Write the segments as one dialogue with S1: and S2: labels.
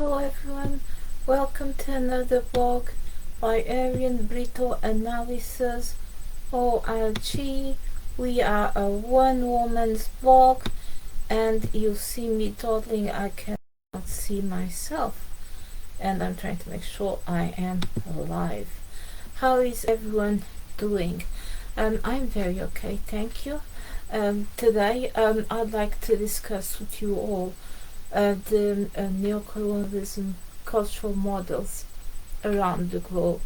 S1: Hello everyone, welcome to another vlog by Aryan Brito Analysis ORG. We are a one woman's vlog and you see me toddling. I cannot see myself and I'm trying to make sure I am alive. How is everyone doing? I'm very okay, thank you. Today I'd like to discuss with you all the neo-colonialism cultural models around the globe,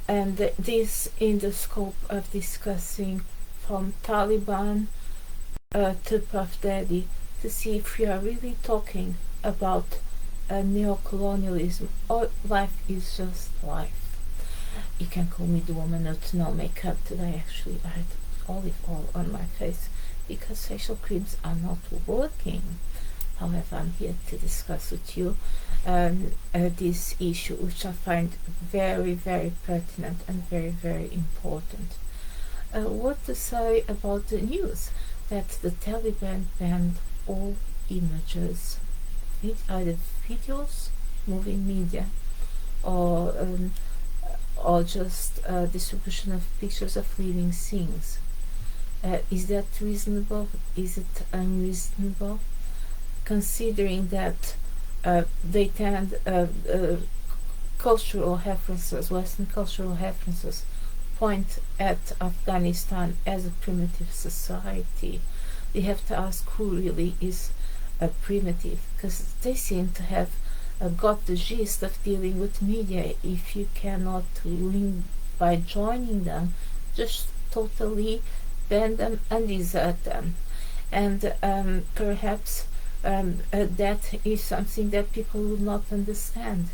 S1: and this in the scope of discussing from Taliban to Puff Daddy, to see if we are really talking about neo-colonialism or life is just life. You can call me the woman with no makeup. Today actually I had olive oil on my face because facial creams are not working. However, I'm here to discuss with you this issue, which I find very, very pertinent and very, very important. What to say about the news that the Taliban banned all images, either videos, moving media, or just distribution of pictures of living things. Is that reasonable? Is it unreasonable? Considering that they tend cultural references, Western cultural references, point at Afghanistan as a primitive society. We have to ask who really is a primitive, because they seem to have got the gist of dealing with media. If you cannot win by joining them, just totally ban them and desert them. And perhaps that is something that people will not understand.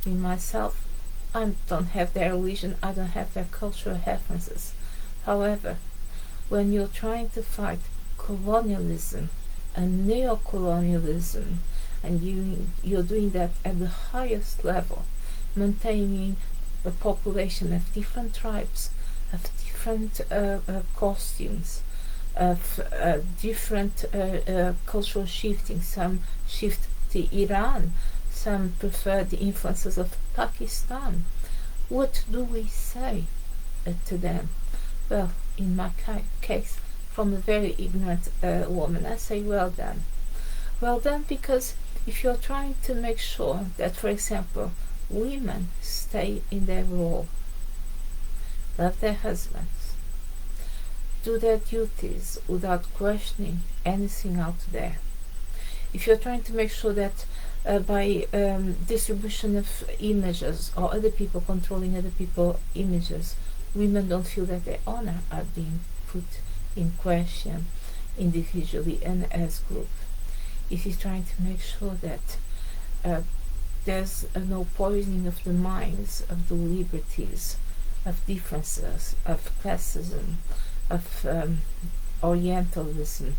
S1: In myself, I don't have their religion, I don't have their cultural references. However, when you're trying to fight colonialism and neo-colonialism, and you're doing that at the highest level, maintaining a population of different tribes, of different costumes, of different cultural shifting. Some shift to Iran, some prefer the influences of Pakistan. What do we say to them? Well, in my case, from a very ignorant woman, I say well done. Well done, because if you're trying to make sure that, for example, women stay in their role, love their husbands, do their duties without questioning anything out there. If you're trying to make sure that by distribution of images or other people controlling other people's images, women don't feel that their honor are being put in question individually and as group. If you're trying to make sure that there's no poisoning of the minds, of the liberties, of differences, of classism, of Orientalism,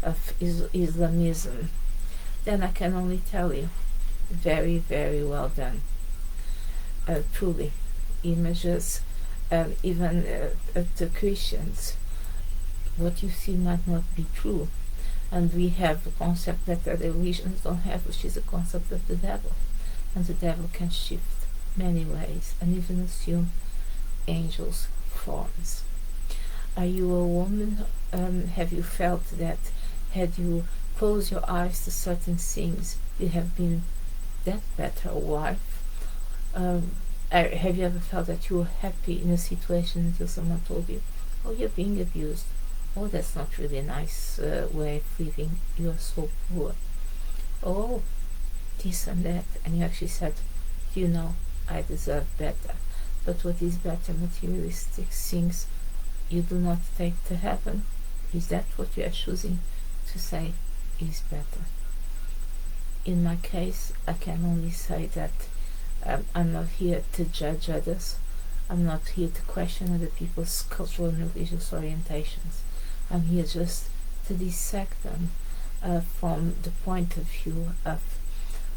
S1: of Islamism, then I can only tell you, very, very well done. Truly, images, even to Christians, what you see might not be true. And we have a concept that other religions don't have, which is the concept of the devil. And the devil can shift many ways and even assume angels' forms. Are you a woman? Have you felt that had you closed your eyes to certain things, you have been that better wife? Have you ever felt that you were happy in a situation until someone told you, oh, you're being abused? Oh, that's not really a nice way of living. You're so poor. Oh, this and that. And you actually said, you know, I deserve better. But what is better? Materialistic things you do not take to heaven. Is that what you are choosing to say is better? In my case, I can only say that I'm not here to judge others. I'm not here to question other people's cultural and religious orientations. I'm here just to dissect them from the point of view of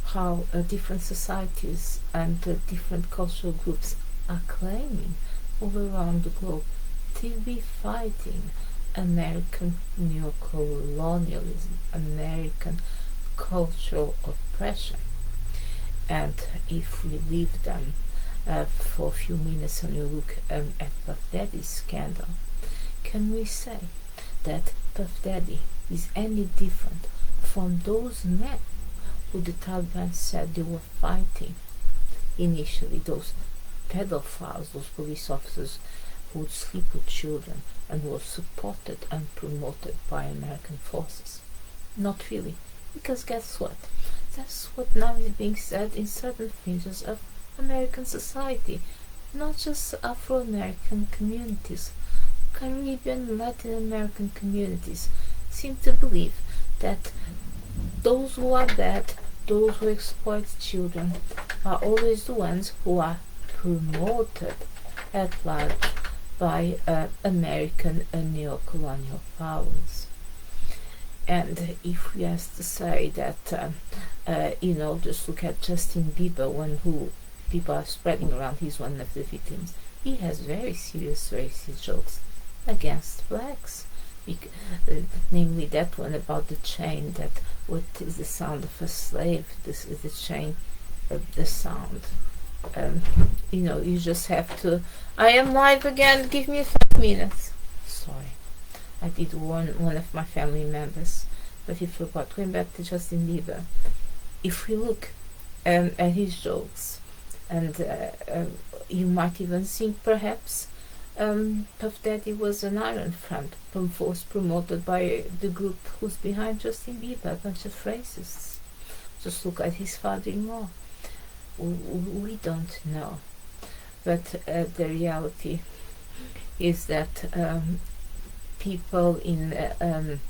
S1: how different societies and different cultural groups are claiming all around the globe to be fighting American neo-colonialism, American cultural oppression. And if we leave them for a few minutes and we look at Puff Daddy's scandal, can we say that Puff Daddy is any different from those men who the Taliban said they were fighting initially, those pedophiles, those police officers who would sleep with children and who were supported and promoted by American forces? Not really, because guess what? That's what now is being said in certain fringes of American society, not just Afro-American communities. Caribbean, Latin American communities seem to believe that those who are bad, those who exploit children, are always the ones who are promoted at large by American neo-colonial powers. And if we have to say that, just look at Justin Bieber, one who people are spreading around, he's one of the victims. He has very serious racist jokes against blacks, namely that one about the chain, that what is the sound of a slave, this is the chain of the sound. You just have to, I am live again, give me 5 minutes. Sorry, I did warn one of my family members, but he forgot. Going back to Justin Bieber, if we look at his jokes, and you might even think perhaps Puff Daddy was an Iron Front, was promoted by the group who's behind Justin Bieber, a bunch of racists. Just look at his father-in-law. We don't know, but the reality is that people in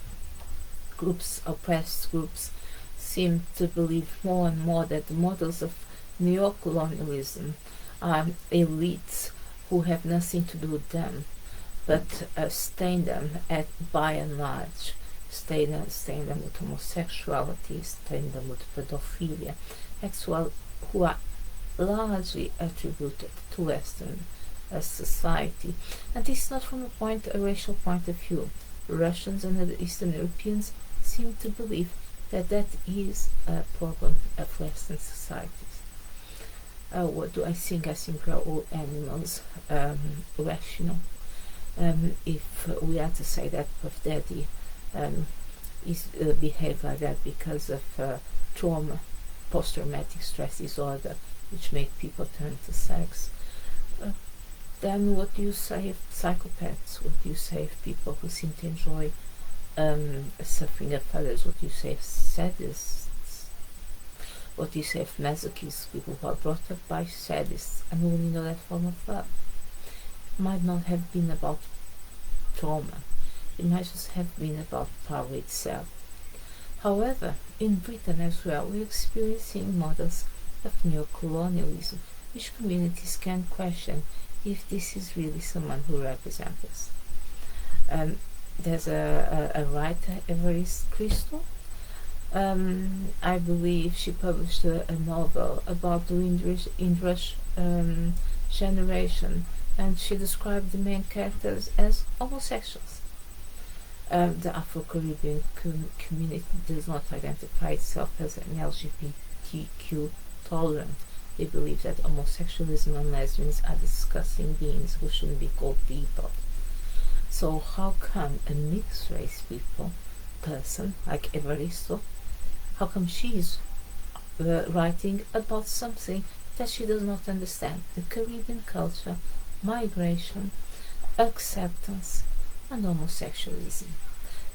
S1: groups, oppressed groups, seem to believe more and more that the models of neo-colonialism are elites who have nothing to do with them, but stain them by and large, stain them with homosexuality, stain them with pedophilia, who are largely attributed to Western society. And this is not from a racial point of view. Russians and other Eastern Europeans seem to believe that that is a problem of Western societies. What do I think? I think we are all animals, rational. If we are to say that Puff Daddy is behave like that because of trauma, post-traumatic stress disorder, which make people turn to sex, then what do you say of psychopaths? What do you say of people who seem to enjoy suffering of others? What do you say of sadists? What do you say of masochists, people who are brought up by sadists and only know that form of love? It might not have been about trauma. It might just have been about power itself. However, in Britain as well, we're experiencing models of neo-colonialism, which communities can question if this is really someone who represents us. There's a writer, Evariste Crystal. I believe she published a novel about the Windrush generation, and she described the main characters as homosexuals. The Afro-Caribbean community does not identify itself as an LGBTQ tolerant. They believe that homosexualism and lesbians are disgusting beings who shouldn't be called people. So how come a mixed race person like Evaristo, how come she's writing about something that she does not understand? The Caribbean culture, migration, acceptance, and homosexualism.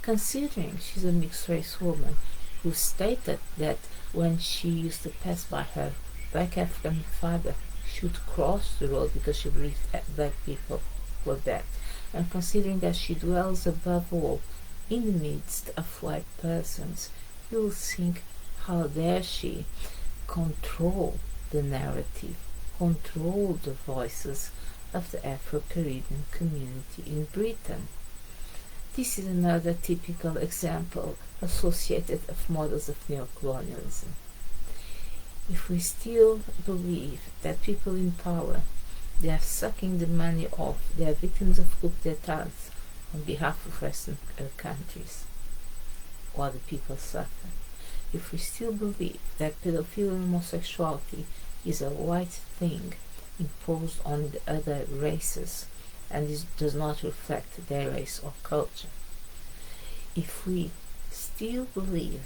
S1: Considering she's a mixed race woman who stated that when she used to pass by her black African father, she would cross the road because she believed that black people were bad. And considering that she dwells above all in the midst of white persons, you will think, how dare she control the narrative, control the voices of the Afro-Caribbean community in Britain. This is another typical example associated of models of neo-colonialism. If we still believe that people in power, they are sucking the money off, they are victims of coup d'etats on behalf of Western countries, while the people suffer. if we still believe that pedophilia and homosexuality is a white thing imposed on the other races and this does not reflect their race or culture, if we still believe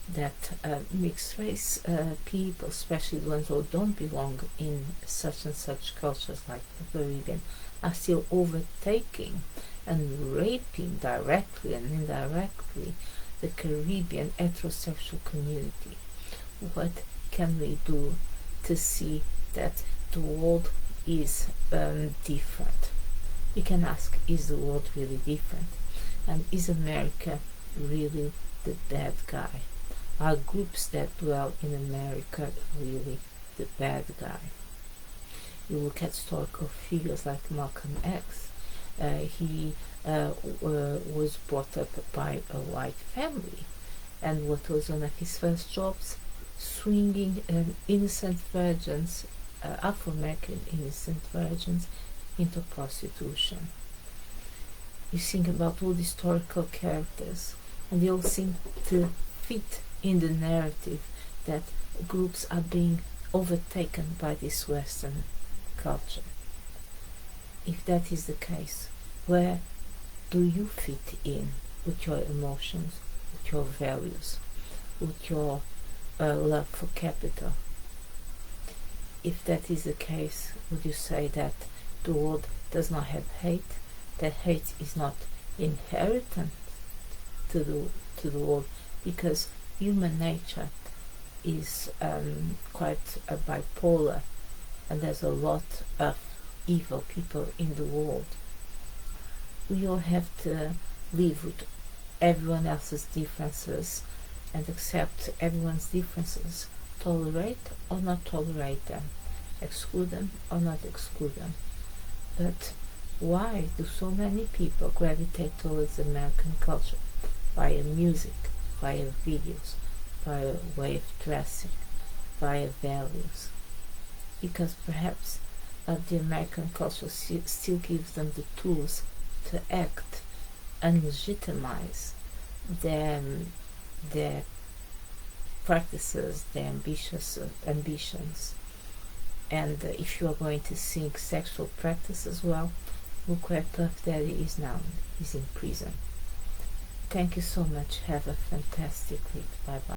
S1: that mixed race people, especially the ones who don't belong in such and such cultures like the Caribbean, are still overtaking and raping directly and indirectly the Caribbean heterosexual community, what can we do to see that the world is different? We can ask, is the world really different? And is America really the bad guy? Are groups that dwell in America really the bad guy? You look at historical figures like Malcolm X. He was brought up by a white family, and what was one of his first jobs? Swinging innocent virgins, Afro-American innocent virgins, into prostitution. You think about all the historical characters, and they all seem to fit in the narrative that groups are being overtaken by this Western culture. If that is the case, where do you fit in with your emotions, with your values, with your love for capital? If that is the case, would you say that the world does not have hate, that hate is not inherent to the world, because human nature is quite bipolar, and there's a lot of evil people in the world. We all have to live with everyone else's differences and accept everyone's differences, tolerate or not tolerate them, exclude them or not exclude them. But why do so many people gravitate towards American culture? Via music, via videos, via way of dressing, via values. Because perhaps the American culture still gives them the tools to act and legitimize their practices, their ambitions. And if you are going to sing sexual practice as well, look where Puff Daddy is now. He's in prison. Thank you so much. Have a fantastic week. Bye bye.